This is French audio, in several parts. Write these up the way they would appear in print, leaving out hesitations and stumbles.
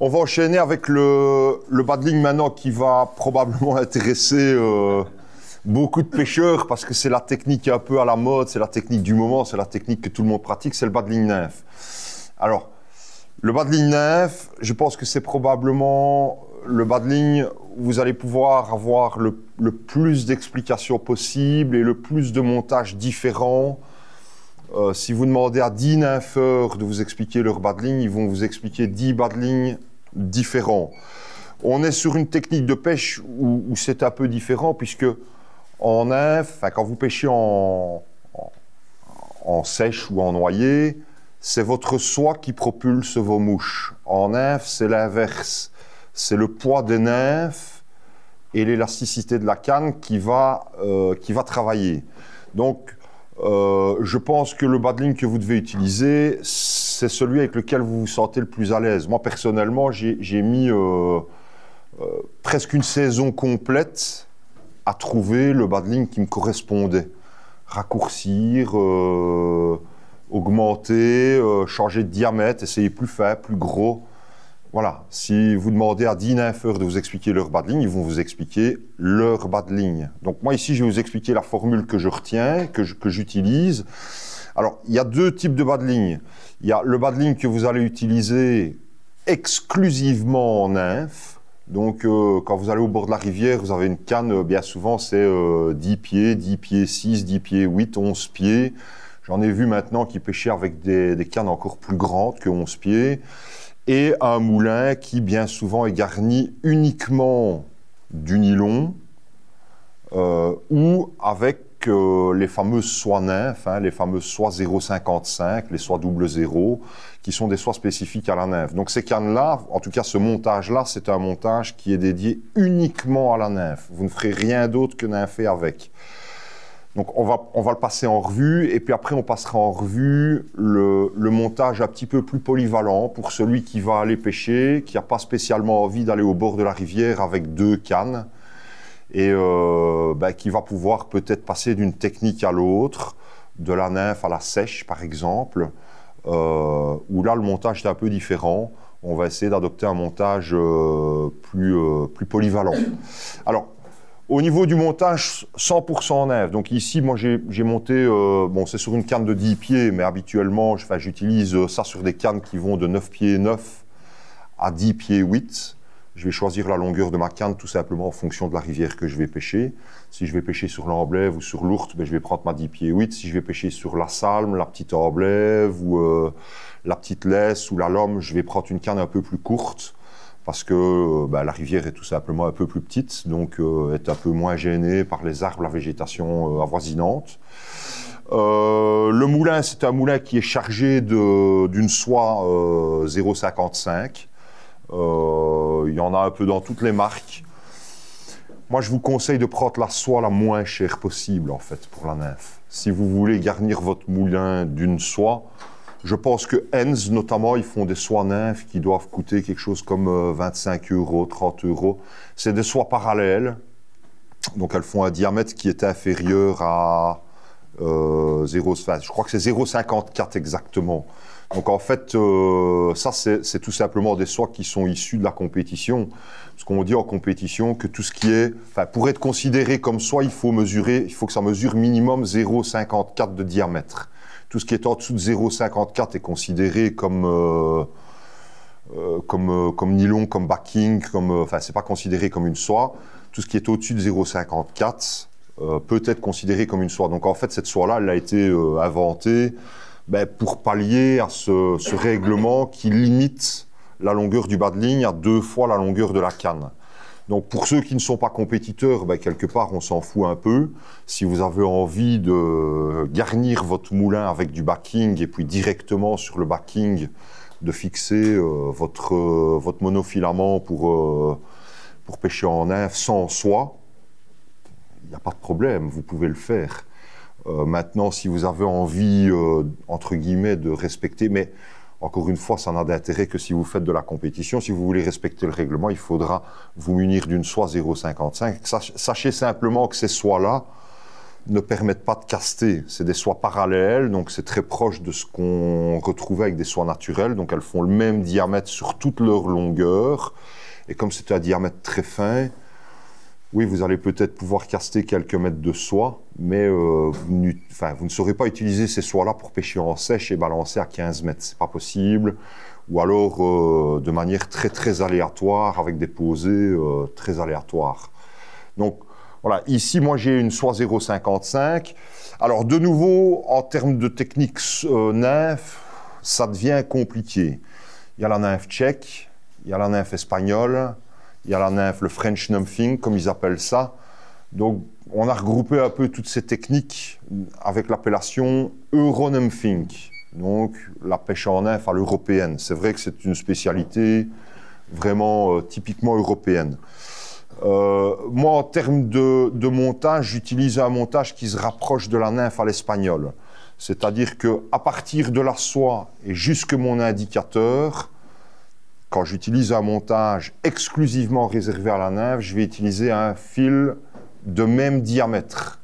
On va enchaîner avec le paddling maintenant qui va probablement intéresser beaucoup de pêcheurs parce que c'est la technique un peu à la mode, c'est la technique du moment, c'est la technique que tout le monde pratique, c'est le paddling nymphe. Alors, le paddling nymphe, je pense que c'est probablement le paddling où vous allez pouvoir avoir le plus d'explications possibles et le plus de montages différents. Si vous demandez à 10 nympheurs de vous expliquer leur paddling, ils vont vous expliquer 10 paddlings différents. On est sur une technique de pêche où c'est un peu différent puisque en nymphe, quand vous pêchez en sèche ou en noyer, c'est votre soie qui propulse vos mouches. En nymphe, c'est l'inverse. C'est le poids des nymphes et l'élasticité de la canne qui va travailler. Donc, je pense que le paddling que vous devez utiliser, c'est celui avec lequel vous vous sentez le plus à l'aise. Moi, personnellement, j'ai mis presque une saison complète à trouver le paddling qui me correspondait. Raccourcir, augmenter, changer de diamètre, essayer plus faible, plus gros. Voilà, si vous demandez à 10 nympheurs de vous expliquer leur paddling, ils vont vous expliquer leur paddling. Donc moi ici, je vais vous expliquer la formule que je retiens, que j'utilise. Alors, il y a deux types de paddling. Il y a le paddling que vous allez utiliser exclusivement en nymphe. Donc, quand vous allez au bord de la rivière, vous avez une canne, bien souvent, c'est 10 pieds, 10 pieds 6, 10 pieds 8, 11 pieds. J'en ai vu maintenant qui pêchaient avec des cannes encore plus grandes que 11 pieds. Et un moulin qui, bien souvent, est garni uniquement du nylon ou avec les fameuses soies nymphes, les fameuses soies 0,55, les soies 00, qui sont des soies spécifiques à la nymphe. Donc ces cannes-là, en tout cas ce montage-là, c'est un montage qui est dédié uniquement à la nymphe. Vous ne ferez rien d'autre que nympher avec. Donc on va le passer en revue et puis après on passera en revue le montage un petit peu plus polyvalent pour celui qui va aller pêcher, qui n'a pas spécialement envie d'aller au bord de la rivière avec 2 cannes et qui va pouvoir peut-être passer d'une technique à l'autre, de la nymphe à la sèche par exemple, où là le montage est un peu différent. On va essayer d'adopter un montage plus polyvalent. Alors, au niveau du montage, 100% en nymphe. Donc ici, moi, j'ai monté, c'est sur une canne de 10 pieds, mais habituellement, j'utilise ça sur des cannes qui vont de 9 pieds 9 à 10 pieds 8. Je vais choisir la longueur de ma canne tout simplement en fonction de la rivière que je vais pêcher. Si je vais pêcher sur l'Amblève ou sur l'Ourthe, je vais prendre ma 10 pieds 8. Si je vais pêcher sur la Salme, la petite Amblève ou la petite Lesse ou la Lomme, je vais prendre une canne un peu plus courte. Parce que la rivière est tout simplement un peu plus petite, donc est un peu moins gênée par les arbres, la végétation avoisinante. Le moulin, c'est un moulin qui est chargé d'une soie 0,55. Il y en a un peu dans toutes les marques. Moi, je vous conseille de prendre la soie la moins chère possible, en fait, pour la nymphe. Si vous voulez garnir votre moulin d'une soie, je pense que Henz, notamment, ils font des soies nymphes qui doivent coûter quelque chose comme 25 €, 30 €. C'est des soies parallèles. Donc, elles font un diamètre qui est inférieur à 0,5. Je crois que c'est 0,54 exactement. Donc, en fait, ça, c'est tout simplement des soies qui sont issues de la compétition. Parce qu'on dit en compétition que tout ce qui est... pour être considéré comme soie, il faut que ça mesure minimum 0,54 de diamètre. Tout ce qui est en dessous de 0,54 est considéré comme nylon, comme backing, c'est pas considéré comme une soie. Tout ce qui est au-dessus de 0,54 peut être considéré comme une soie. Donc en fait, cette soie-là, elle a été inventée pour pallier à ce règlement qui limite la longueur du paddling à 2 fois la longueur de la canne. Donc pour ceux qui ne sont pas compétiteurs, quelque part on s'en fout un peu. Si vous avez envie de garnir votre moulin avec du backing et puis directement sur le backing de fixer votre monofilament pour pêcher en nymphe sans soie, il n'y a pas de problème, vous pouvez le faire. Maintenant, si vous avez envie, entre guillemets, de respecter... mais encore une fois, ça n'a d'intérêt que si vous faites de la compétition. Si vous voulez respecter le règlement, il faudra vous munir d'une soie 0,55. Sachez simplement que ces soies-là ne permettent pas de caster. C'est des soies parallèles, donc c'est très proche de ce qu'on retrouvait avec des soies naturelles. Donc elles font le même diamètre sur toute leur longueur. Et comme c'est un diamètre très fin, oui, vous allez peut-être pouvoir caster quelques mètres de soie, mais vous ne saurez pas utiliser ces soies-là pour pêcher en sèche et balancer à 15 mètres. C'est pas possible. Ou alors de manière très très aléatoire, avec des posées très aléatoires. Donc voilà, ici moi j'ai une soie 0,55. Alors de nouveau, en termes de technique nymphe, ça devient compliqué. Il y a la nymphe tchèque, il y a la nymphe espagnole, il y a la nymphe, le French nymphing, comme ils appellent ça. Donc on a regroupé un peu toutes ces techniques avec l'appellation Euronymphing. Donc la pêche en nymphe à l'européenne. C'est vrai que c'est une spécialité vraiment typiquement européenne. Moi, en termes de montage, j'utilise un montage qui se rapproche de la nymphe à l'espagnole. C'est-à-dire qu'à partir de la soie et jusque mon indicateur, quand j'utilise un montage exclusivement réservé à la nymphe, je vais utiliser un fil de même diamètre.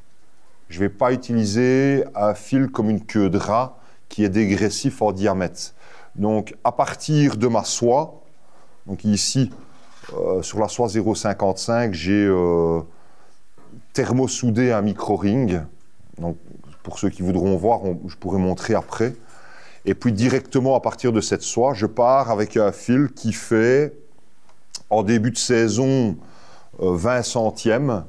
Je ne vais pas utiliser un fil comme une queue de rat qui est dégressif en diamètre. Donc, à partir de ma soie, donc ici, sur la soie 0,55, j'ai thermosoudé un micro-ring. Donc, pour ceux qui voudront voir, je pourrais montrer après. Et puis, directement à partir de cette soie, je pars avec un fil qui fait, en début de saison, 20 centièmes.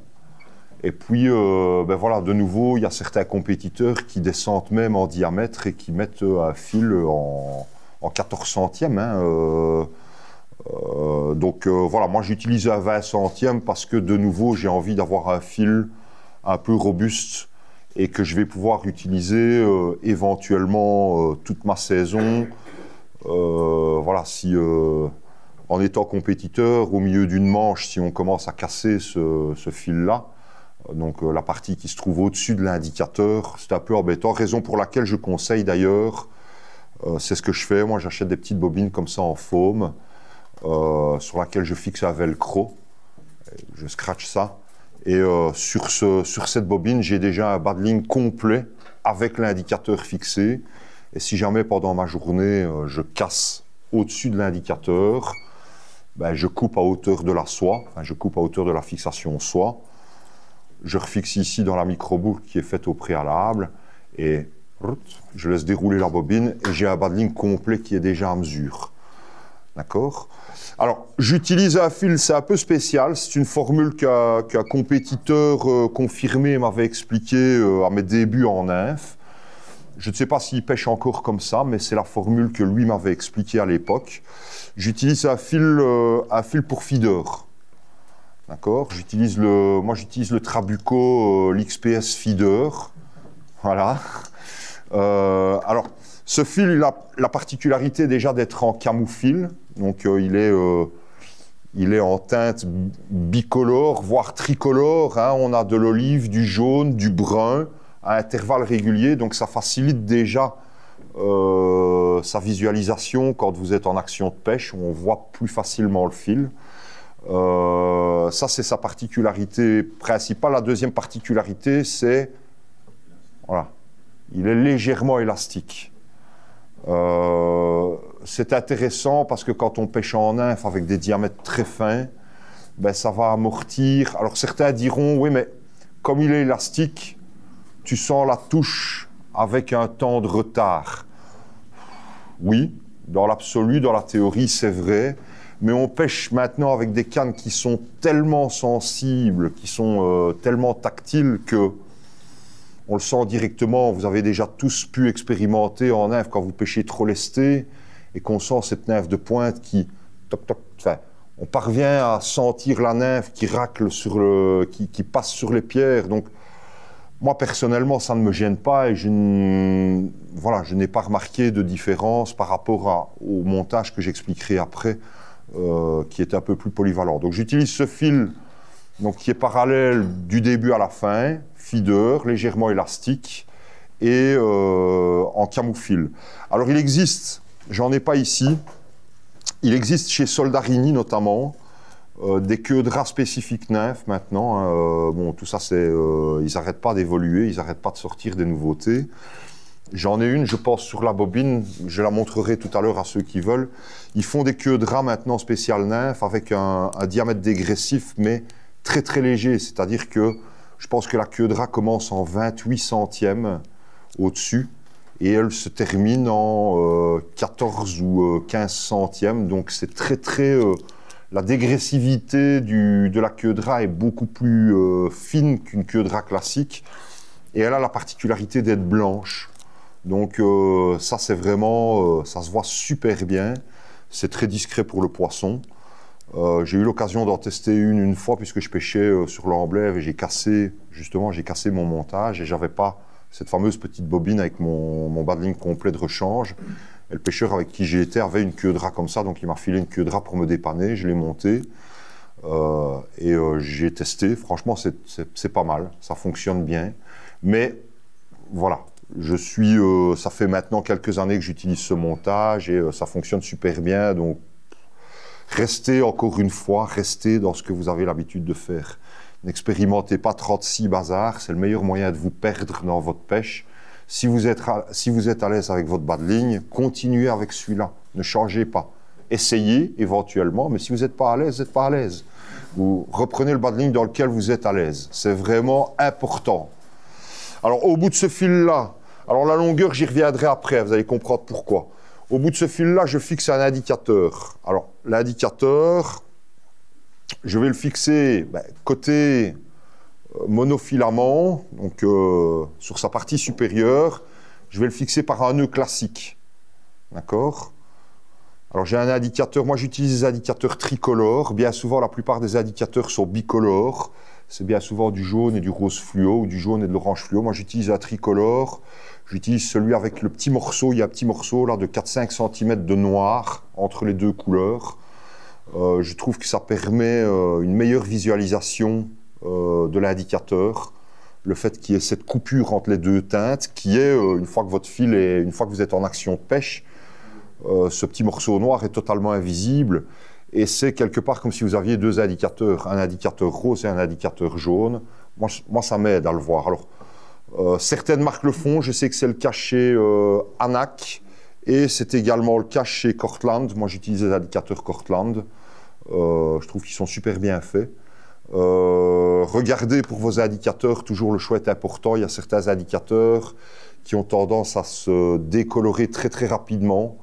Et puis, ben voilà, de nouveau, il y a certains compétiteurs qui descendent même en diamètre et qui mettent un fil en 14 centièmes. Hein, donc voilà, moi j'utilise un 20 centièmes parce que de nouveau, j'ai envie d'avoir un fil un peu robuste et que je vais pouvoir utiliser éventuellement toute ma saison. Voilà, si en étant compétiteur, au milieu d'une manche, si on commence à casser ce fil-là, donc la partie qui se trouve au-dessus de l'indicateur, c'est un peu embêtant, raison pour laquelle je conseille d'ailleurs, c'est ce que je fais, moi j'achète des petites bobines comme ça en foam, sur laquelle je fixe un velcro, je scratch ça, et sur cette bobine, j'ai déjà un bas de ligne complet avec l'indicateur fixé, et si jamais pendant ma journée, je casse au-dessus de l'indicateur, ben, je coupe à hauteur de la soie, enfin, je coupe à hauteur de la fixation soie, je refixe ici dans la micro-boucle qui est faite au préalable et je laisse dérouler la bobine et j'ai un bas de ligne complet qui est déjà à mesure. D'accord? Alors, j'utilise un fil, c'est un peu spécial, c'est une formule qu'un compétiteur confirmé m'avait expliqué à mes débuts en nymphe. Je ne sais pas s'il pêche encore comme ça, mais c'est la formule que lui m'avait expliquée à l'époque. J'utilise un fil pour feeder. D'accord, moi j'utilise le Trabuco, l'XPS Feeder, voilà. Alors, ce fil, il a la particularité déjà d'être en camoufil, donc il est en teinte bicolore, voire tricolore, hein. On a de l'olive, du jaune, du brun, à intervalles réguliers, donc ça facilite déjà sa visualisation quand vous êtes en action de pêche, où on voit plus facilement le fil. Ça, c'est sa particularité principale. La deuxième particularité, c'est, voilà, il est légèrement élastique. C'est intéressant parce que quand on pêche en nymphe avec des diamètres très fins, ben, ça va amortir. Alors certains diront, oui, mais comme il est élastique, tu sens la touche avec un temps de retard. Oui, dans l'absolu, dans la théorie, c'est vrai. Mais on pêche maintenant avec des cannes qui sont tellement sensibles, qui sont tellement tactiles que on le sent directement. Vous avez déjà tous pu expérimenter en nymphe quand vous pêchez trop lesté et qu'on sent cette nymphe de pointe qui, toc, toc, enfin, on parvient à sentir la nymphe qui racle qui passe sur les pierres. Donc, moi personnellement, ça ne me gêne pas et je n'ai pas remarqué de différence par rapport au montage que j'expliquerai après. Qui est un peu plus polyvalent. Donc j'utilise ce fil donc, qui est parallèle du début à la fin, feeder, légèrement élastique et en camoufil. Alors il existe, j'en ai pas ici, il existe chez Soldarini notamment, Des queues de rat spécifiques nymphes maintenant. Hein. Bon, tout ça, ils n'arrêtent pas d'évoluer, ils n'arrêtent pas de sortir des nouveautés. J'en ai une, je pense, sur la bobine. Je la montrerai tout à l'heure à ceux qui veulent. Ils font des queues de rat maintenant spéciales nymphes avec un diamètre dégressif, mais très très léger. C'est-à-dire que je pense que la queue de rat commence en 28 centièmes au-dessus et elle se termine en 14 ou 15 centièmes. Donc c'est très très... la dégressivité de la queue de rat est beaucoup plus fine qu'une queue de rat classique. Et elle a la particularité d'être blanche. Donc ça, c'est vraiment... ça se voit super bien. C'est très discret pour le poisson. J'ai eu l'occasion d'en tester une fois puisque je pêchais sur l'Amblève et j'ai cassé mon montage et j'avais pas cette fameuse petite bobine avec mon badling complet de rechange. Et le pêcheur avec qui j'ai été avait une queue de rat comme ça, donc il m'a filé une queue de rat pour me dépanner. Je l'ai montée et j'ai testé. Franchement, c'est pas mal, ça fonctionne bien. Mais voilà, ça fait maintenant quelques années que j'utilise ce montage et ça fonctionne super bien. Donc, restez encore une fois, restez dans ce que vous avez l'habitude de faire. N'expérimentez pas 36 bazars, c'est le meilleur moyen de vous perdre dans votre pêche. Si vous êtes à l'aise avec votre badling, continuez avec celui-là, ne changez pas. Essayez éventuellement, mais si vous n'êtes pas à l'aise, vous n'êtes pas à l'aise. Vous reprenez le badling dans lequel vous êtes à l'aise. C'est vraiment important. Alors, au bout de ce fil-là, alors la longueur, j'y reviendrai après, vous allez comprendre pourquoi. Au bout de ce fil-là, je fixe un indicateur. Alors, l'indicateur, je vais le fixer côté monofilament, donc sur sa partie supérieure. Je vais le fixer par un nœud classique. D'accord? Alors, j'ai un indicateur. Moi, j'utilise des indicateurs tricolores. Bien souvent, la plupart des indicateurs sont bicolores. C'est bien souvent du jaune et du rose fluo, ou du jaune et de l'orange fluo. Moi, j'utilise un tricolore. J'utilise celui avec le petit morceau. Il y a un petit morceau là de 4-5 cm de noir entre les deux couleurs. Je trouve que ça permet une meilleure visualisation de l'indicateur. Le fait qu'il y ait cette coupure entre les deux teintes, qui est, une fois que vous êtes en action de pêche, ce petit morceau noir est totalement invisible. Et c'est quelque part comme si vous aviez deux indicateurs, un indicateur rose et un indicateur jaune. Moi ça m'aide à le voir. Alors, certaines marques le font, je sais que c'est le cas chez Anak, et c'est également le cas chez Cortland. Moi j'utilise des indicateurs Cortland, je trouve qu'ils sont super bien faits. Regardez pour vos indicateurs, toujours le choix est important. Il y a certains indicateurs qui ont tendance à se décolorer très très rapidement.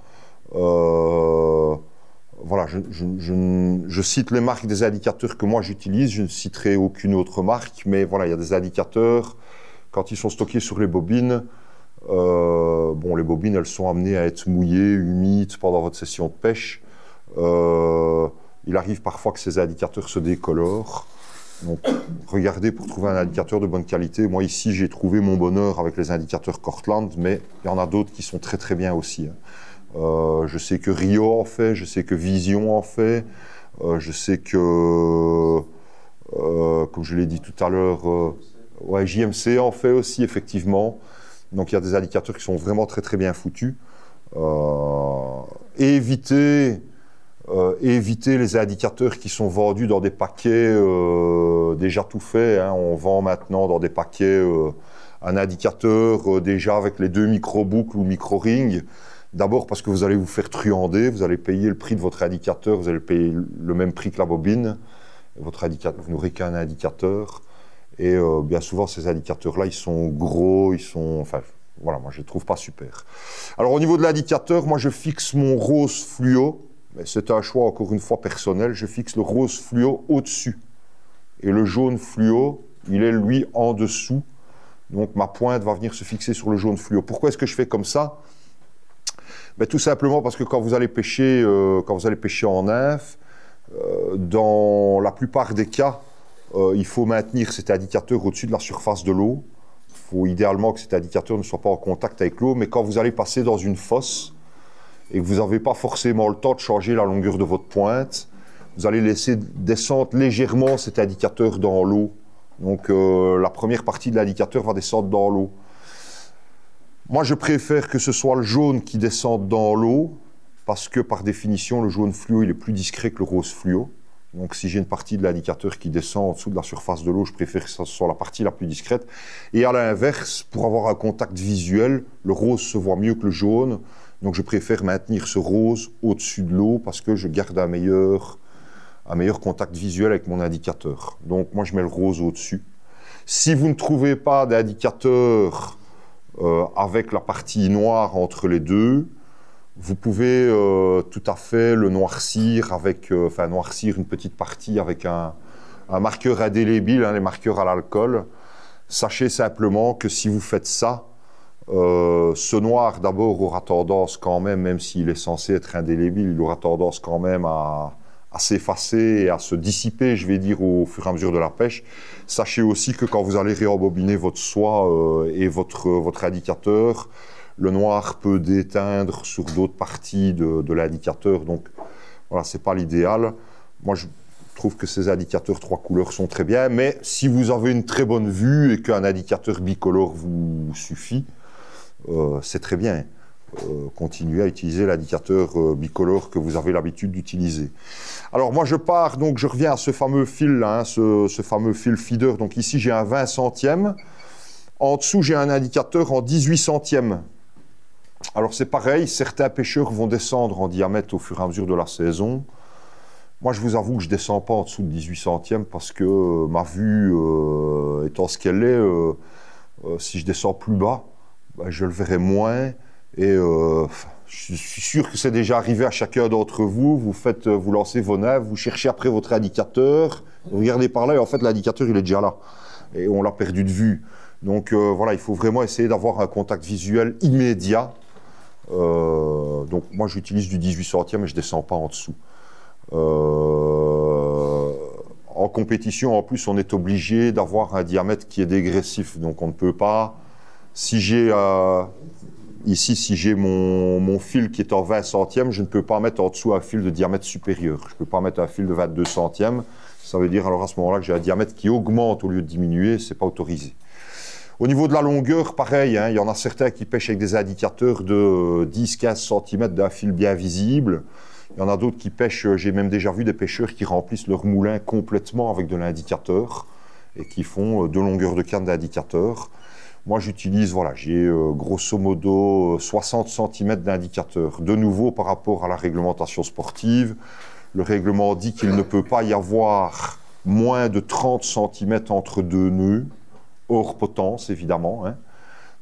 Voilà, je cite les marques des indicateurs que moi j'utilise, je ne citerai aucune autre marque, mais voilà, il y a des indicateurs, quand ils sont stockés sur les bobines, bon, les bobines, elles sont amenées à être mouillées, humides pendant votre session de pêche. Il arrive parfois que ces indicateurs se décolorent. Donc, regardez pour trouver un indicateur de bonne qualité. Moi, ici, j'ai trouvé mon bonheur avec les indicateurs Cortland, mais il y en a d'autres qui sont très très bien aussi. Je sais que Rio en fait, je sais que Vision en fait, je sais que, comme je l'ai dit tout à l'heure, ouais, JMC en fait aussi, effectivement. Donc il y a des indicateurs qui sont vraiment très très bien foutus. Et évitez les indicateurs qui sont vendus dans des paquets déjà tout faits. Hein. On vend maintenant dans des paquets un indicateur déjà avec les deux micro-boucles ou micro-rings. D'abord parce que vous allez vous faire truander, vous allez payer le prix de votre indicateur, vous allez payer le même prix que la bobine. Votre indicateur, vous n'aurez qu'un indicateur. Et bien souvent, ces indicateurs-là, ils sont gros, enfin, voilà, moi je ne les trouve pas super. Alors au niveau de l'indicateur, moi je fixe mon rose fluo, mais c'est un choix encore une fois personnel, je fixe le rose fluo au-dessus. Et le jaune fluo, il est lui en dessous. Donc ma pointe va venir se fixer sur le jaune fluo. Pourquoi est-ce que je fais comme ça? Ben, tout simplement parce que quand vous allez pêcher en nymphe, dans la plupart des cas, il faut maintenir cet indicateur au-dessus de la surface de l'eau. Il faut idéalement que cet indicateur ne soit pas en contact avec l'eau, mais quand vous allez passer dans une fosse et que vous n'avez pas forcément le temps de changer la longueur de votre pointe, vous allez laisser descendre légèrement cet indicateur dans l'eau. Donc la première partie de l'indicateur va descendre dans l'eau. Moi, je préfère que ce soit le jaune qui descende dans l'eau, parce que par définition, le jaune fluo, il est plus discret que le rose fluo. Donc si j'ai une partie de l'indicateur qui descend en dessous de la surface de l'eau, je préfère que ce soit la partie la plus discrète. Et à l'inverse, pour avoir un contact visuel, le rose se voit mieux que le jaune. Donc je préfère maintenir ce rose au-dessus de l'eau parce que je garde un meilleur contact visuel avec mon indicateur. Donc moi je mets le rose au-dessus. Si vous ne trouvez pas d'indicateur avec la partie noire entre les deux, vous pouvez tout à fait le noircir noircir une petite partie avec un marqueur indélébile, les marqueurs à l'alcool. Sachez simplement que si vous faites ça, ce noir d'abord aura tendance quand même s'il est censé être indélébile, il aura tendance quand même à s'effacer et à se dissiper, je vais dire, au fur et à mesure de la pêche. Sachez aussi que quand vous allez réembobiner votre soie et votre indicateur, le noir peut déteindre sur d'autres parties de l'indicateur. Donc, voilà, ce n'est pas l'idéal. Moi, je trouve que ces indicateurs 3 couleurs sont très bien. Mais si vous avez une très bonne vue et qu'un indicateur bicolore vous suffit, c'est très bien. Continuez à utiliser l'indicateur bicolore que vous avez l'habitude d'utiliser. Alors, moi, je reviens à ce fameux fil, là, ce fameux fil feeder. Donc, ici, j'ai un 20 centièmes. En dessous, j'ai un indicateur en 18 centièmes. Alors c'est pareil, certains pêcheurs vont descendre en diamètre au fur et à mesure de la saison. Moi, je vous avoue que je ne descends pas en dessous de 18 centièmes parce que ma vue étant ce qu'elle est, si je descends plus bas, je le verrai moins. Et je suis sûr que c'est déjà arrivé à chacun d'entre vous. Vous lancez vos naves, vous cherchez après votre indicateur, vous regardez par là et en fait l'indicateur il est déjà là. Et on l'a perdu de vue. Donc voilà, il faut vraiment essayer d'avoir un contact visuel immédiat. Donc moi j'utilise du 18 centièmes et je ne descends pas en dessous. En compétition, en plus, on est obligé d'avoir un diamètre qui est dégressif. Donc on ne peut pas, si j'ai mon fil qui est en 20 centièmes, je ne peux pas mettre en dessous un fil de diamètre supérieur. Je ne peux pas mettre un fil de 22 centièmes. Ça veut dire alors à ce moment-là que j'ai un diamètre qui augmente au lieu de diminuer, ce n'est pas autorisé. Au niveau de la longueur, pareil, il y en a certains qui pêchent avec des indicateurs de 10-15 cm d'un fil bien visible. Il y en a d'autres qui pêchent, j'ai même déjà vu des pêcheurs qui remplissent leur moulin complètement avec de l'indicateur et qui font 2 longueurs de canne d'indicateur. Moi, j'utilise, voilà, j'ai grosso modo 60 cm d'indicateur. De nouveau, par rapport à la réglementation sportive, le règlement dit qu'il ne peut pas y avoir moins de 30 cm entre 2 nœuds, hors potence, évidemment.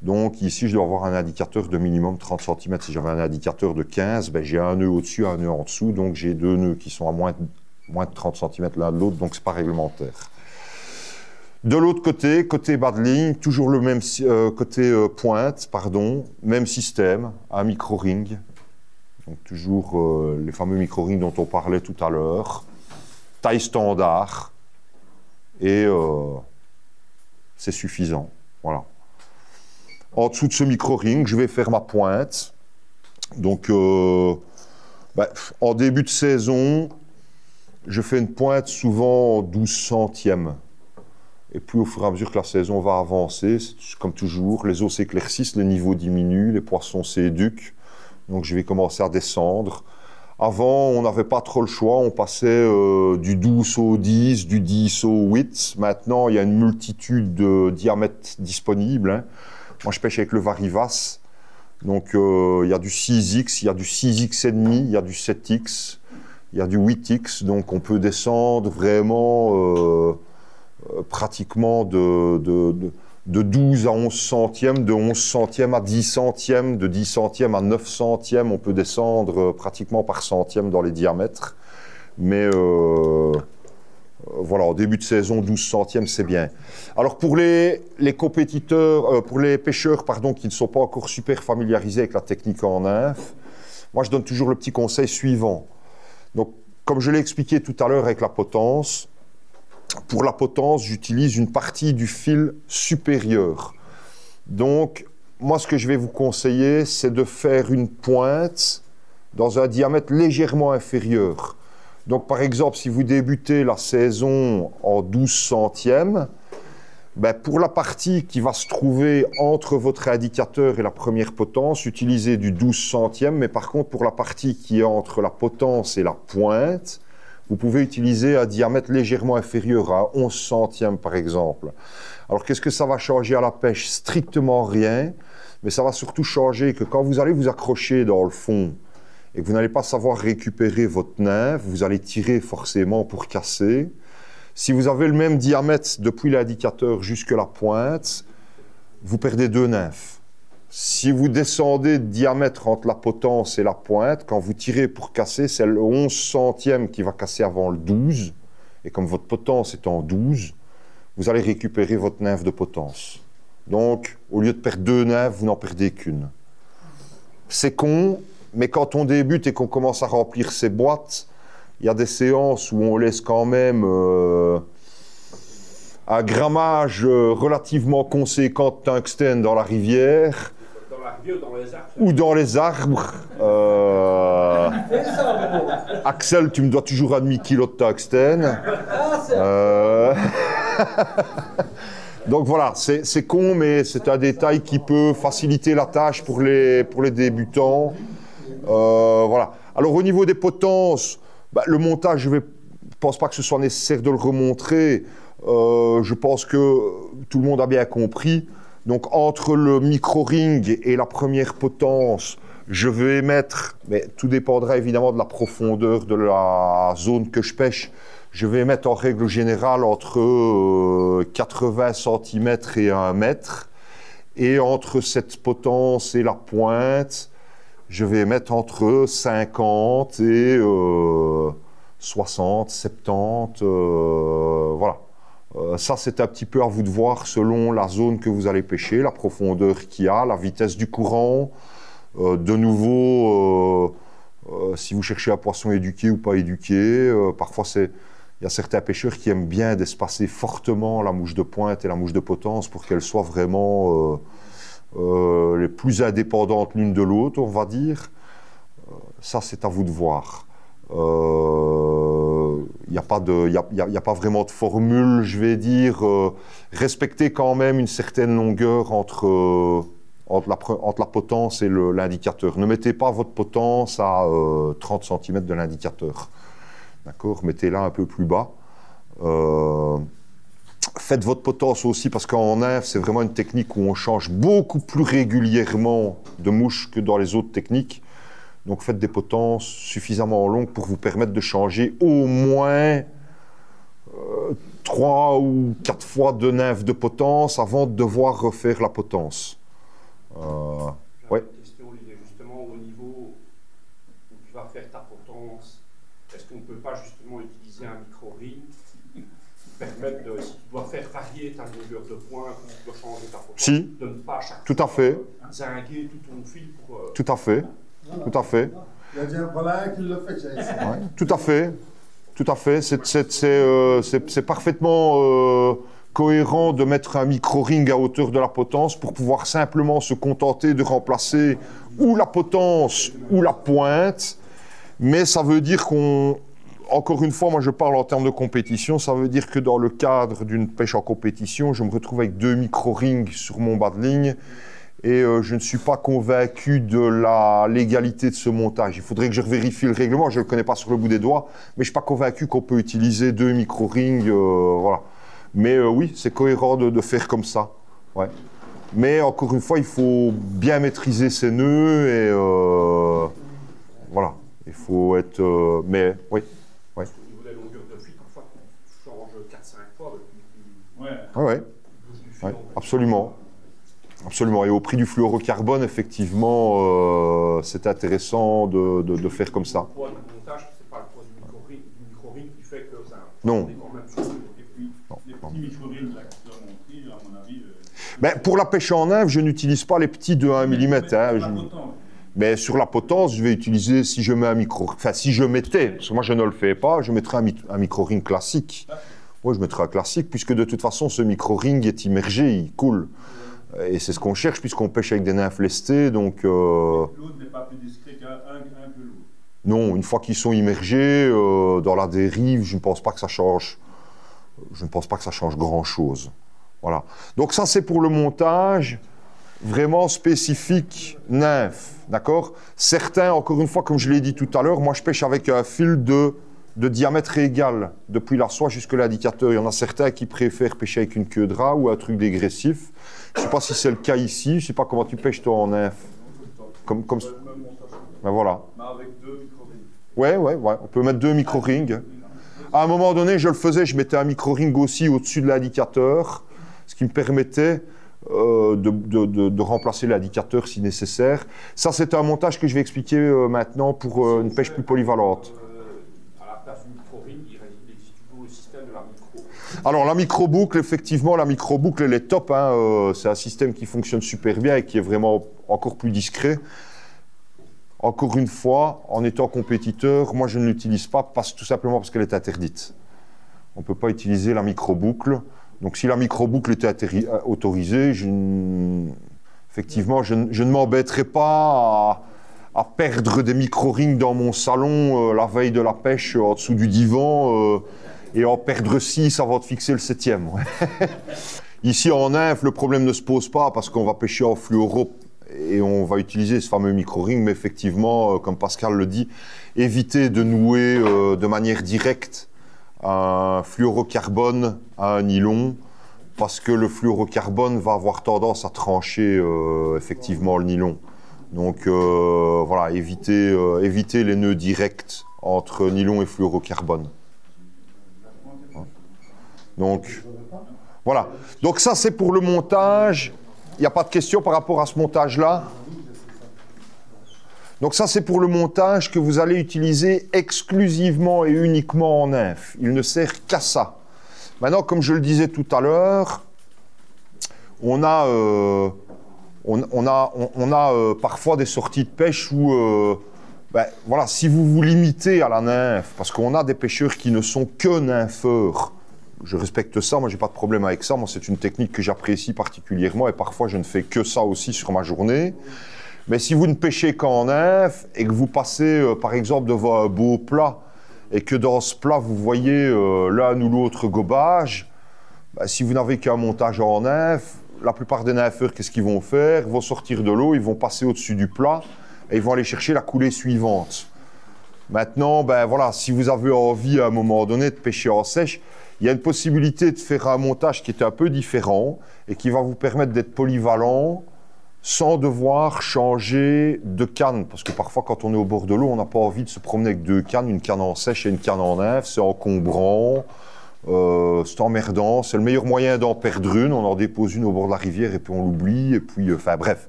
Donc ici, je dois avoir un indicateur de minimum 30 cm. Si j'avais un indicateur de 15, j'ai un nœud au-dessus, un nœud en dessous. Donc j'ai 2 nœuds qui sont à moins de 30 cm l'un de l'autre, donc ce n'est pas réglementaire. De l'autre côté, côté bas de ligne, toujours le même côté pointe, même système, un micro-ring. Donc toujours les fameux micro-rings dont on parlait tout à l'heure. Taille standard. Et c'est suffisant. Voilà. En dessous de ce micro-ring, je vais faire ma pointe. Donc, en début de saison, je fais une pointe souvent en 12 centièmes. Et puis, au fur et à mesure que la saison va avancer, comme toujours, les eaux s'éclaircissent, le niveau diminue, les poissons s'éduquent. Donc, je vais commencer à descendre. Avant, on n'avait pas trop le choix, on passait du 12 au 10, du 10 au 8. Maintenant, il y a une multitude de diamètres disponibles. Moi, je pêche avec le Varivas. Donc, il y a du 6X, il y a du 6X et demi, il y a du 7X, il y a du 8X. Donc, on peut descendre vraiment pratiquement de 12 à 11 centièmes, de 11 centièmes à 10 centièmes, de 10 centièmes à 9 centièmes. On peut descendre pratiquement par centième dans les diamètres. Mais voilà, au début de saison, 12 centièmes, c'est bien. Alors pour les compétiteurs, pour les pêcheurs qui ne sont pas encore super familiarisés avec la technique en nymphe, moi je donne toujours le petit conseil suivant. Donc, comme je l'ai expliqué tout à l'heure avec la potence, pour la potence, j'utilise une partie du fil supérieur. Donc, moi, ce que je vais vous conseiller, c'est de faire une pointe dans un diamètre légèrement inférieur. Donc, par exemple, si vous débutez la saison en 12 centièmes, pour la partie qui va se trouver entre votre indicateur et la première potence, utilisez du 12 centièmes. Mais par contre, pour la partie qui est entre la potence et la pointe, vous pouvez utiliser un diamètre légèrement inférieur à 11 centièmes par exemple. Alors qu'est-ce que ça va changer à la pêche? Strictement rien, mais ça va surtout changer que quand vous allez vous accrocher dans le fond et que vous n'allez pas savoir récupérer votre nymphe, vous allez tirer forcément pour casser. Si vous avez le même diamètre depuis l'indicateur jusque la pointe, vous perdez 2 nymphes. Si vous descendez de diamètre entre la potence et la pointe, quand vous tirez pour casser, c'est le 11 centième qui va casser avant le 12. Et comme votre potence est en 12, vous allez récupérer votre nymphe de potence. Donc, au lieu de perdre 2 nymphes, vous n'en perdez qu'une. C'est con, mais quand on débute et qu'on commence à remplir ses boîtes, il y a des séances où on laisse quand même un grammage relativement conséquent de tungstène dans la rivière. Dans la rivière ou dans les arbres. Axel, tu me dois toujours un demi-kilo de tungstène. Donc voilà, c'est con, mais c'est un détail qui peut faciliter la tâche pour les débutants. Voilà. Alors au niveau des potences, le montage, je ne pense pas que ce soit nécessaire de le remontrer. Je pense que tout le monde a bien compris. Donc entre le micro-ring et la première potence, je vais mettre, mais tout dépendra évidemment de la profondeur de la zone que je pêche, je vais mettre en règle générale entre 80 cm et 1 mètre. Et entre cette potence et la pointe, je vais mettre entre 50 et 60, 70, voilà. Ça, c'est un petit peu à vous de voir selon la zone que vous allez pêcher, la profondeur qu'il y a, la vitesse du courant. De nouveau, si vous cherchez un poisson éduqué ou pas éduqué, parfois il y a certains pêcheurs qui aiment bien d'espacer fortement la mouche de pointe et la mouche de potence pour qu'elles soient vraiment les plus indépendantes l'une de l'autre, on va dire. Ça, c'est à vous de voir. Il n'y a pas vraiment de formule, je vais dire. Respectez quand même une certaine longueur entre la potence et l'indicateur. Ne mettez pas votre potence à 30 cm de l'indicateur. D'accord? Mettez-la un peu plus bas. Faites votre potence aussi, parce qu'en nymphe, c'est vraiment une technique où on change beaucoup plus régulièrement de mouche que dans les autres techniques. Donc faites des potences suffisamment longues pour vous permettre de changer au moins 3 ou 4 fois de nymphe de potence avant de devoir refaire la potence. J'avais une question, Olivier, justement au niveau où tu vas faire ta potence, est-ce qu'on ne peut pas justement utiliser un micro-ring qui permette de, si tu dois faire varier ta longueur de pointe ou tu dois changer ta potence, si, de ne pas à chaque tout à fait. zinguer tout ton fil pour... Tout à fait. Tout à fait. Il y a déjà un problème qui le fait. Ouais, tout à fait. Tout à fait. C'est parfaitement cohérent de mettre un micro-ring à hauteur de la potence pour pouvoir simplement se contenter de remplacer ou la potence ou la pointe. Mais ça veut dire encore une fois, moi je parle en termes de compétition, ça veut dire que dans le cadre d'une pêche en compétition, je me retrouve avec 2 micro-rings sur mon bas de ligne. Et je ne suis pas convaincu de la légalité de ce montage. Il faudrait que je vérifie le règlement, je ne le connais pas sur le bout des doigts, mais je ne suis pas convaincu qu'on peut utiliser 2 micro-rings, voilà. Mais oui, c'est cohérent de faire comme ça. Ouais. Mais encore une fois, il faut bien maîtriser ses nœuds et voilà. Il faut être... mais oui. Ouais. Au niveau des longueurs de fil, parfois tu changes 4-5 fois. Ouais, absolument. Absolument. Et au prix du fluorocarbone, effectivement, c'est intéressant de faire comme ça. Le poids du montage, c'est pas le poids du micro-ring qui fait que ça... Non. Et puis, les petits micro-rings là qui sont montés, à mon avis... Pour la pêche en nymphe, je n'utilise pas les petits de 1 mm. Mais sur la potence, je vais utiliser, si je mets un si je mettais, parce que moi je ne le fais pas, je mettrais un micro-ring classique. Moi, je mettrais un classique, puisque de toute façon, ce micro-ring est immergé, il coule. Et c'est ce qu'on cherche, puisqu'on pêche avec des nymphes lestées, donc... L'autre n'est pas plus discret qu'un peu l'autre. Non, une fois qu'ils sont immergés dans la dérive, je ne pense pas que ça change. Je ne pense pas que ça change grand-chose. Voilà. Donc ça, c'est pour le montage vraiment spécifique nymphe, d'accord? Certains, encore une fois, comme je l'ai dit tout à l'heure, moi je pêche avec un fil de de diamètre égal depuis la soie jusqu'à l'indicateur. Il y en a certains qui préfèrent pêcher avec une queue de rat ou un truc dégressif. Je ne sais pas si c'est le cas ici. Je ne sais pas comment tu pêches toi en nymphe. Comme... Ben voilà. Avec 2 micro-rings. Ouais. On peut mettre 2 micro-rings. À un moment donné, je le faisais. Je mettais un micro-ring aussi au-dessus de l'indicateur, ce qui me permettait de remplacer l'indicateur si nécessaire. Ça, c'est un montage que je vais expliquer maintenant pour une pêche plus polyvalente. À la place du micro-ring, il existe toujours le système de la micro. Alors, la micro-boucle, effectivement, la micro-boucle, elle est top. Hein, c'est un système qui fonctionne super bien et qui est vraiment encore plus discret. Encore une fois, en étant compétiteur, moi, je ne l'utilise pas tout simplement parce qu'elle est interdite. On ne peut pas utiliser la micro-boucle. Donc, si la micro-boucle était autorisée, effectivement, je ne m'embêterais pas à perdre des micro-rings dans mon salon la veille de la pêche en dessous du divan et en perdre 6 avant de fixer le 7e. Ici, en nymphe, le problème ne se pose pas parce qu'on va pêcher en fluoro et on va utiliser ce fameux micro-ring, mais effectivement, comme Pascal le dit, éviter de nouer de manière directe un fluorocarbone à un nylon, parce que le fluorocarbone va avoir tendance à trancher effectivement le nylon. Donc voilà, éviter les nœuds directs entre nylon et fluorocarbone. Donc voilà. Donc ça c'est pour le montage. Il n'y a pas de question par rapport à ce montage-là? Donc ça, c'est pour le montage que vous allez utiliser exclusivement et uniquement en nymphe. Il ne sert qu'à ça. Maintenant, comme je le disais tout à l'heure, on a parfois des sorties de pêche où, voilà, si vous vous limitez à la nymphe, parce qu'on a des pêcheurs qui ne sont que nympheurs, je respecte ça, moi j'ai pas de problème avec ça, moi c'est une technique que j'apprécie particulièrement et parfois je ne fais que ça aussi sur ma journée. Mais si vous ne pêchez qu'en nymphe et que vous passez par exemple devant un beau plat et que dans ce plat vous voyez l'un ou l'autre gobage, si vous n'avez qu'un montage en nymphe, la plupart des nympheurs, qu'est-ce qu'ils vont faire? Ils vont sortir de l'eau, ils vont passer au-dessus du plat et ils vont aller chercher la coulée suivante. Maintenant, voilà, si vous avez envie à un moment donné de pêcher en sèche, il y a une possibilité de faire un montage qui est un peu différent et qui va vous permettre d'être polyvalent sans devoir changer de canne. Parce que parfois, quand on est au bord de l'eau, on n'a pas envie de se promener avec 2 cannes, une canne en sèche et une canne en nymphe. C'est encombrant, c'est emmerdant. C'est le meilleur moyen d'en perdre une. On en dépose une au bord de la rivière et puis on l'oublie. Et puis, enfin bref,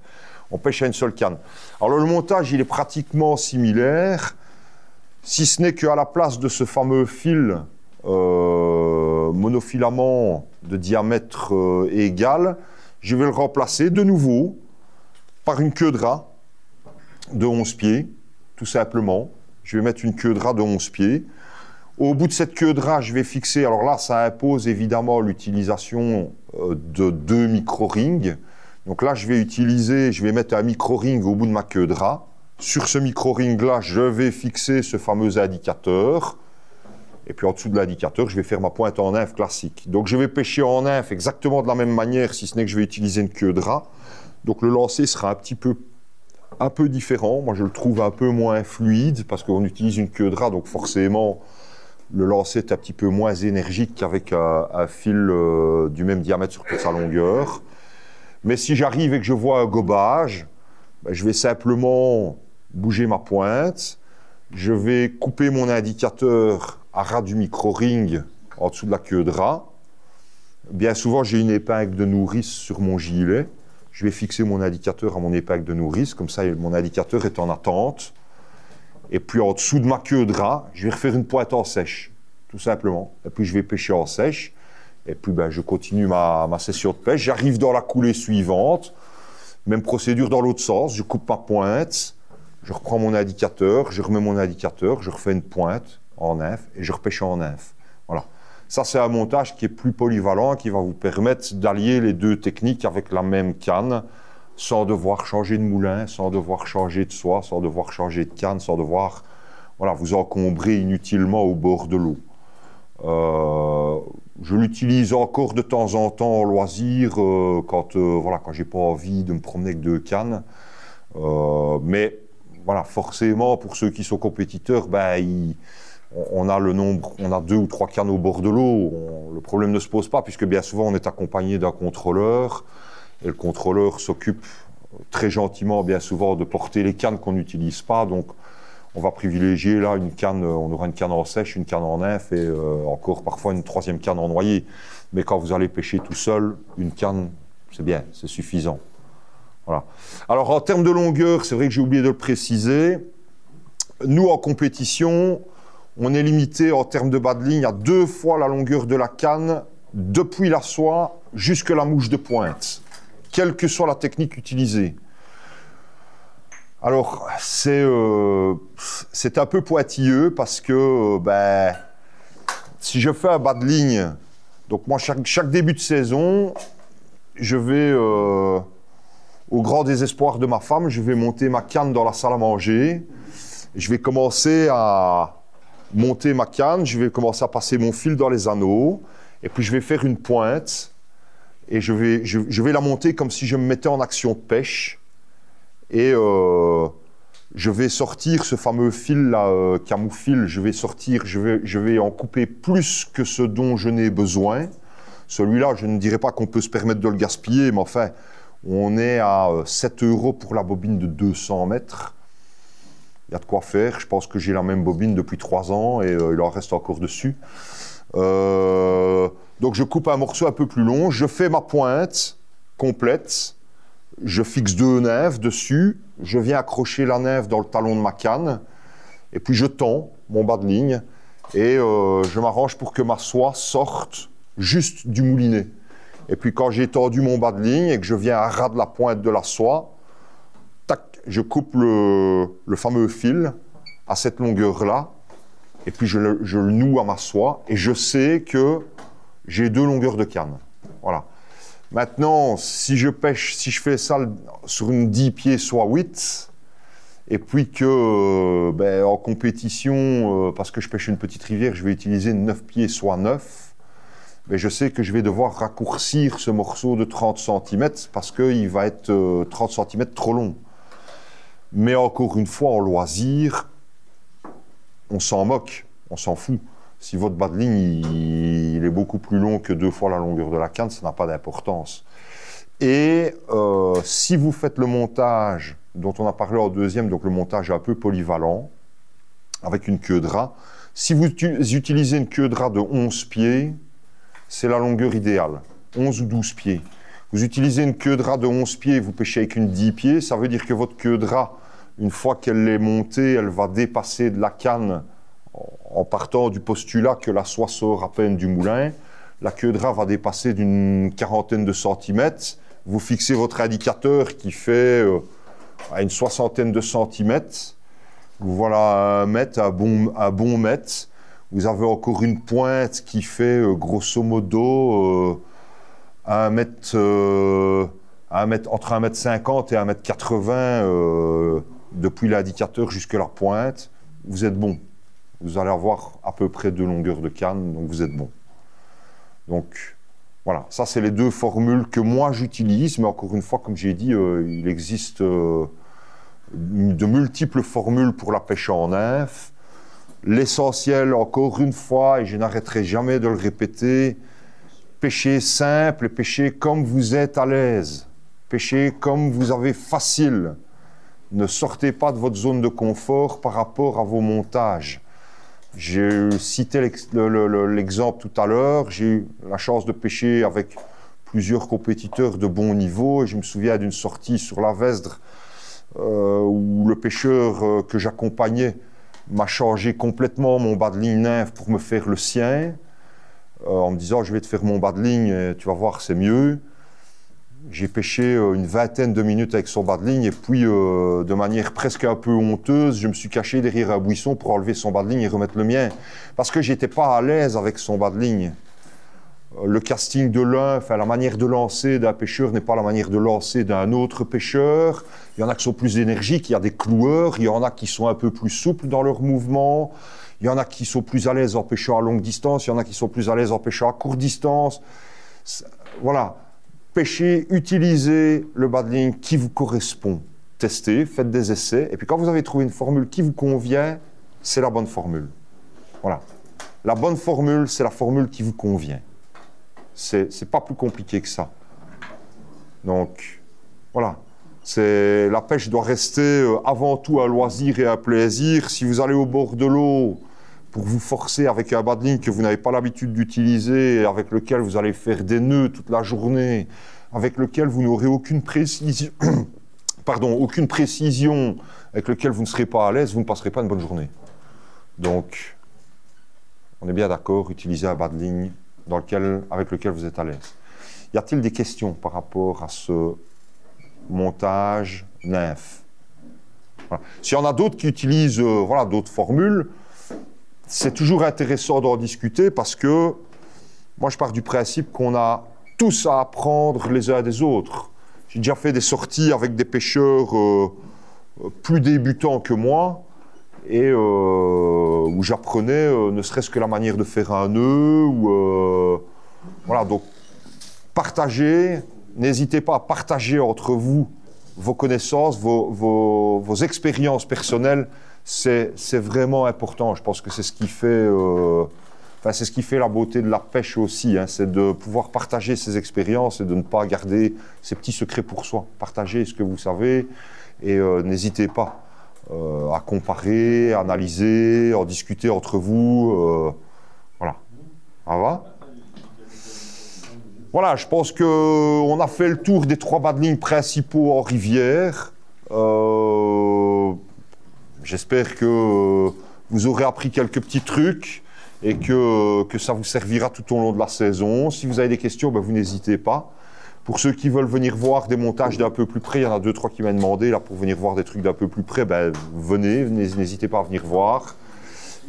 on pêche à une seule canne. Alors le montage, il est pratiquement similaire, si ce n'est qu'à la place de ce fameux fil monofilament de diamètre égal, je vais le remplacer de nouveau par une queue de rat de 11 pieds, tout simplement. Je vais mettre une queue de rat de 11 pieds. Au bout de cette queue de rat, je vais fixer, alors là, ça impose évidemment l'utilisation de 2 micro-rings. Donc là, je vais mettre un micro-ring au bout de ma queue de rat. Sur ce micro-ring-là, je vais fixer ce fameux indicateur. Et puis en dessous de l'indicateur, je vais faire ma pointe en nymphe classique. Donc je vais pêcher en nymphe exactement de la même manière, si ce n'est que je vais utiliser une queue de rat. Donc le lancer sera un peu différent. Moi, je le trouve un peu moins fluide parce qu'on utilise une queue de rat, donc forcément, le lancer est un petit peu moins énergique qu'avec un fil du même diamètre sur toute sa longueur. Mais si j'arrive et que je vois un gobage, je vais simplement bouger ma pointe. Je vais couper mon indicateur à ras du micro-ring en dessous de la queue de rat. Bien souvent, j'ai une épingle de nourrice sur mon gilet. Je vais fixer mon indicateur à mon épingle de nourrice, comme ça mon indicateur est en attente. Et puis en dessous de ma queue de rat, je vais refaire une pointe en sèche, tout simplement. Et puis je vais pêcher en sèche. Et puis je continue ma session de pêche. J'arrive dans la coulée suivante. Même procédure dans l'autre sens. Je coupe ma pointe, je reprends mon indicateur, je remets mon indicateur, je refais une pointe en nymphe et je repêche en nymphe. Voilà. Ça, c'est un montage qui est plus polyvalent, qui va vous permettre d'allier les 2 techniques avec la même canne, sans devoir changer de moulin, sans devoir changer de soie, sans devoir changer de canne, sans devoir vous encombrer inutilement au bord de l'eau. Je l'utilise encore de temps en temps en loisir, quand j'ai pas envie de me promener avec 2 cannes. Mais voilà, forcément, pour ceux qui sont compétiteurs, on a le nombre, on a 2 ou 3 cannes au bord de l'eau, le problème ne se pose pas, puisque bien souvent on est accompagné d'un contrôleur, et le contrôleur s'occupe très gentiment, bien souvent, de porter les cannes qu'on n'utilise pas. Donc, on va privilégier là une canne, on aura une canne en sèche, une canne en nymphe et encore parfois une 3e canne en noyer. Mais quand vous allez pêcher tout seul, une canne, c'est bien, c'est suffisant. Voilà. Alors, en termes de longueur, c'est vrai que j'ai oublié de le préciser. Nous, en compétition, on est limité en termes de bas de ligne à 2 fois la longueur de la canne depuis la soie jusqu'à la mouche de pointe, quelle que soit la technique utilisée. Alors, c'est un peu pointilleux parce que si je fais un bas de ligne, donc moi, chaque début de saison, je vais, au grand désespoir de ma femme, je vais monter ma canne dans la salle à manger. Je vais commencer à monter ma canne, je vais commencer à passer mon fil dans les anneaux, et puis je vais faire une pointe, et je vais la monter comme si je me mettais en action de pêche. Et je vais sortir ce fameux fil-là, camoufil, je vais en couper plus que ce dont je n'ai besoin. Celui-là, je ne dirais pas qu'on peut se permettre de le gaspiller, mais enfin, on est à 7 € pour la bobine de 200 mètres. Il y a de quoi faire. Je pense que j'ai la même bobine depuis 3 ans et il en reste encore dessus. Donc je coupe un morceau un peu plus long, je fais ma pointe complète. Je fixe 2 nymphes dessus, je viens accrocher la nymphe dans le talon de ma canne, et puis je tends mon bas de ligne, et je m'arrange pour que ma soie sorte juste du moulinet. Et puis quand j'ai tendu mon bas de ligne et que je viens à ras de la pointe de la soie, tac, je coupe le fameux fil à cette longueur-là, et puis je le noue à ma soie, et je sais que j'ai 2 longueurs de canne. Voilà. Maintenant, si je fais ça sur une 10 pieds, soit 8, et puis que en compétition, parce que je pêche une petite rivière, je vais utiliser une 9 pieds, soit 9, je sais que je vais devoir raccourcir ce morceau de 30 cm parce qu'il va être 30 cm trop long. Mais encore une fois, en loisir, on s'en moque, on s'en fout. Si votre bas de ligne il est beaucoup plus long que 2 fois la longueur de la canne, ça n'a pas d'importance. Et si vous faites le montage dont on a parlé en deuxième, donc le montage un peu polyvalent, avec une queue de rat, si vous utilisez une queue de rat de 11 pieds, c'est la longueur idéale, 11 ou 12 pieds. Vous utilisez une queue de rat de 11 pieds et vous pêchez avec une 10 pieds, ça veut dire que votre queue de rat, une fois qu'elle est montée, elle va dépasser de la canne en partant du postulat que la soie sort à peine du moulin. La queue de rat va dépasser d'une 40aine de centimètres. Vous fixez votre indicateur qui fait à une 60aine de centimètres. Vous voilà un bon mètre. Vous avez encore une pointe qui fait grosso modo entre 1,50 m et 1,80 m depuis l'indicateur jusqu'à la pointe. Vous êtes bon. Vous allez avoir à peu près 2 longueurs de canne, donc vous êtes bon. Donc, voilà, ça c'est les 2 formules que moi j'utilise, mais encore une fois, comme j'ai dit, il existe de multiples formules pour la pêche en nymphe. L'essentiel, encore une fois, et je n'arrêterai jamais de le répéter, pêchez simple et pêchez comme vous êtes à l'aise. Pêchez comme vous avez facile. Ne sortez pas de votre zone de confort par rapport à vos montages. J'ai cité l'exemple tout à l'heure, j'ai eu la chance de pêcher avec plusieurs compétiteurs de bon niveau, et je me souviens d'une sortie sur la Vesdre où le pêcheur que j'accompagnais m'a changé complètement mon bas de ligne nymphe pour me faire le sien, en me disant je vais te faire mon bas de ligne et tu vas voir c'est mieux. J'ai pêché une 20aine de minutes avec son bas de ligne et puis de manière presque un peu honteuse, je me suis caché derrière un buisson pour enlever son bas de ligne et remettre le mien. Parce que j'étais pas à l'aise avec son bas de ligne. Le casting de l'un, enfin la manière de lancer d'un pêcheur n'est pas la manière de lancer d'un autre pêcheur. Il y en a qui sont plus énergiques, il y a des cloueurs, il y en a qui sont un peu plus souples dans leurs mouvements, il y en a qui sont plus à l'aise en pêchant à longue distance, il y en a qui sont plus à l'aise en pêchant à courte distance. Voilà. Pêchez, utilisez le bas de ligne qui vous correspond. Testez, faites des essais. Et puis quand vous avez trouvé une formule qui vous convient, c'est la bonne formule. Voilà. La bonne formule, c'est la formule qui vous convient. C'est pas plus compliqué que ça. Donc, voilà. La pêche doit rester avant tout un loisir et un plaisir. Si vous allez au bord de l'eau pour vous forcer avec un bas de ligne que vous n'avez pas l'habitude d'utiliser, avec lequel vous allez faire des nœuds toute la journée, avec lequel vous n'aurez aucune précision, aucune précision, avec lequel vous ne serez pas à l'aise, vous ne passerez pas une bonne journée. Donc, on est bien d'accord, utilisez un bas de ligne avec lequel vous êtes à l'aise. Y a-t-il des questions par rapport à ce montage nymphe? Voilà. S'il y en a d'autres qui utilisent d'autres formules, c'est toujours intéressant d'en discuter parce que moi je pars du principe qu'on a tous à apprendre les uns des autres. J'ai déjà fait des sorties avec des pêcheurs plus débutants que moi et où j'apprenais ne serait-ce que la manière de faire un nœud. Voilà, donc partagez, n'hésitez pas à partager entre vous vos connaissances, vos expériences personnelles. C'est vraiment important. Je pense que c'est ce qui fait, c'est ce qui fait la beauté de la pêche aussi. Hein, c'est de pouvoir partager ses expériences et de ne pas garder ces petits secrets pour soi. Partagez ce que vous savez et n'hésitez pas à comparer, à analyser, à en discuter entre vous. Voilà. Ça va ? Voilà, je pense qu'on a fait le tour des 3 bas de ligne principaux en rivière. J'espère que vous aurez appris quelques petits trucs et que ça vous servira tout au long de la saison. Si vous avez des questions, vous n'hésitez pas. Pour ceux qui veulent venir voir des montages d'un peu plus près, il y en a 2-3 qui m'ont demandé là, pour venir voir des trucs d'un peu plus près, venez, n'hésitez pas à venir voir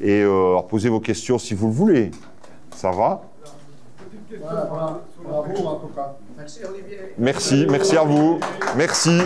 et à poser vos questions si vous le voulez. Ça va ? Voilà, bravo en tout cas. Merci Olivier. Merci à vous. Merci.